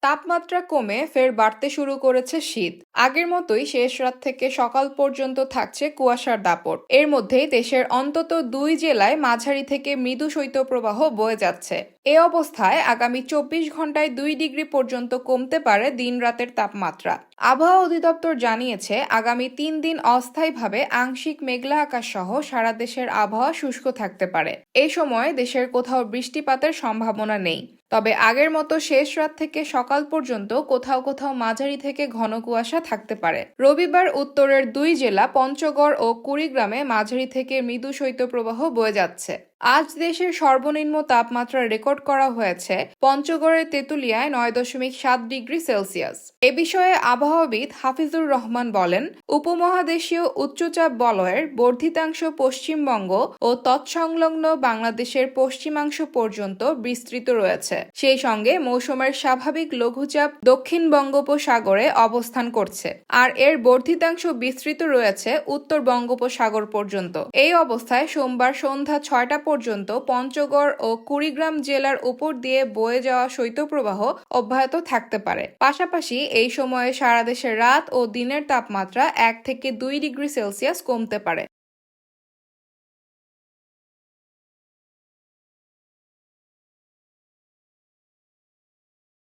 তাপমাত্রা কমে ফের বাড়তে শুরু করেছে শীত। আগের মতোই শেষ রাত থেকে সকাল পর্যন্ত থাকছে কুয়াশার দাপট। এর মধ্যেই দেশের অন্তত 2 জেলায় মাঝারি থেকে মৃদু শৈত্যপ্রবাহ বয়ে যাচ্ছে। এ অবস্থায় আগামী 24 ঘন্টায় 2 ডিগ্রি পর্যন্ত কমতে পারে দিন রাতের তাপমাত্রা। আবহাওয়া অধিদপ্তর জানিয়েছে, আগামী 3 দিন অস্থায়ীভাবে আংশিক মেঘলা আকাশ সহ সারা দেশের আবহাওয়া শুষ্ক থাকতে পারে। এই সময় দেশের কোথাও বৃষ্টিপাতের সম্ভাবনা নেই। তবে আগের মতো শেষ রাত থেকে সকাল পর্যন্ত কোথাও কোথাও মাঝারি থেকে ঘন কুয়াশা থাকতে পারে। রবিবার উত্তরের 2 জেলা পঞ্চগড় ও কুড়িগ্রামে মাঝারি থেকে মৃদু শৈত্যপ্রবাহ বয়ে যাচ্ছে। আজ দেশের সর্বনিম্ন তাপমাত্রা রেকর্ড করা হয়েছে পঞ্চগড়ের তেঁতুলিয়ায় 9.7 ডিগ্রি সেলসিয়াস। এ বিষয়ে আবহাওয়াবিদ হাফিজুর রহমান বলেন, উপমহাদেশীয় উচ্চচাপ বলয়ের বর্ধিতাংশ পশ্চিমবঙ্গ ও তৎসংলগ্ন বাংলাদেশের পশ্চিমাংশ পর্যন্ত বিস্তৃত রয়েছে। সেই সঙ্গে মৌসুমের স্বাভাবিক লঘুচাপ দক্ষিণ বঙ্গোপসাগরে অবস্থান করছে, আর এর বর্ধিতাংশ বিস্তৃত রয়েছে উত্তর বঙ্গোপসাগর পর্যন্ত। এই অবস্থায় সোমবার সন্ধ্যা 6টা পর্যন্ত পঞ্চগড় ও কুড়িগ্রাম জেলার উপর দিয়ে বয়ে যাওয়া শৈত্যপ্রবাহ অব্যাহত থাকতে পারে। পাশাপাশি এই সময়ে সারা দেশে রাত ও দিনের তাপমাত্রা 1 থেকে 2 ডিগ্রি সেলসিয়াস কমতে পারে।